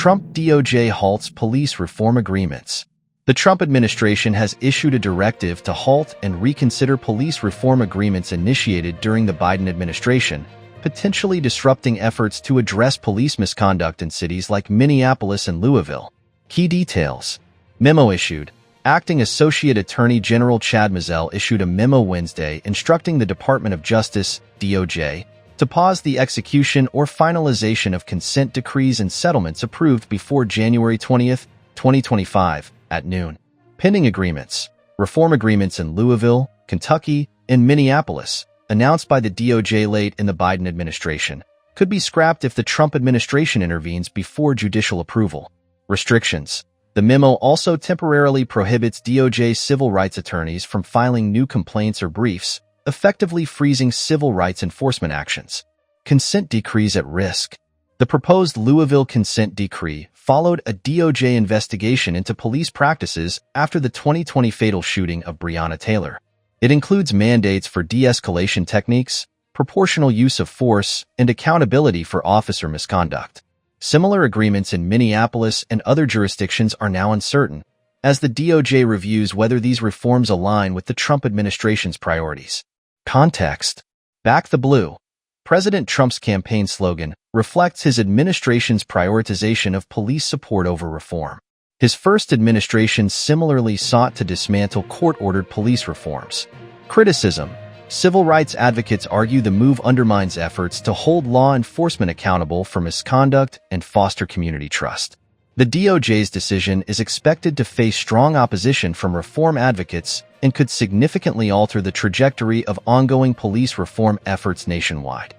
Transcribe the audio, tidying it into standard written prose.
Trump DOJ halts police reform agreements. The Trump administration has issued a directive to halt and reconsider police reform agreements initiated during the Biden administration, potentially disrupting efforts to address police misconduct in cities like Minneapolis and Louisville. Key details. Memo issued. Acting Associate Attorney General Chad Mizell issued a memo Wednesday instructing the Department of Justice, DOJ, to pause the execution or finalization of consent decrees and settlements approved before January 20, 2025, at noon. Pending agreements. Reform agreements in Louisville, Kentucky, and Minneapolis, announced by the DOJ late in the Biden administration, could be scrapped if the Trump administration intervenes before judicial approval. Restrictions. The memo also temporarily prohibits DOJ civil rights attorneys from filing new complaints or briefs, effectively freezing civil rights enforcement actions. Consent decrees at risk. The proposed Louisville consent decree followed a DOJ investigation into police practices after the 2020 fatal shooting of Breonna Taylor. It includes mandates for de-escalation techniques, proportional use of force, and accountability for officer misconduct. Similar agreements in Minneapolis and other jurisdictions are now uncertain, as the DOJ reviews whether these reforms align with the Trump administration's priorities. Context. Back the Blue. President Trump's campaign slogan reflects his administration's prioritization of police support over reform. His first administration similarly sought to dismantle court-ordered police reforms. Criticism. Civil rights advocates argue the move undermines efforts to hold law enforcement accountable for misconduct and foster community trust. The DOJ's decision is expected to face strong opposition from reform advocates and could significantly alter the trajectory of ongoing police reform efforts nationwide.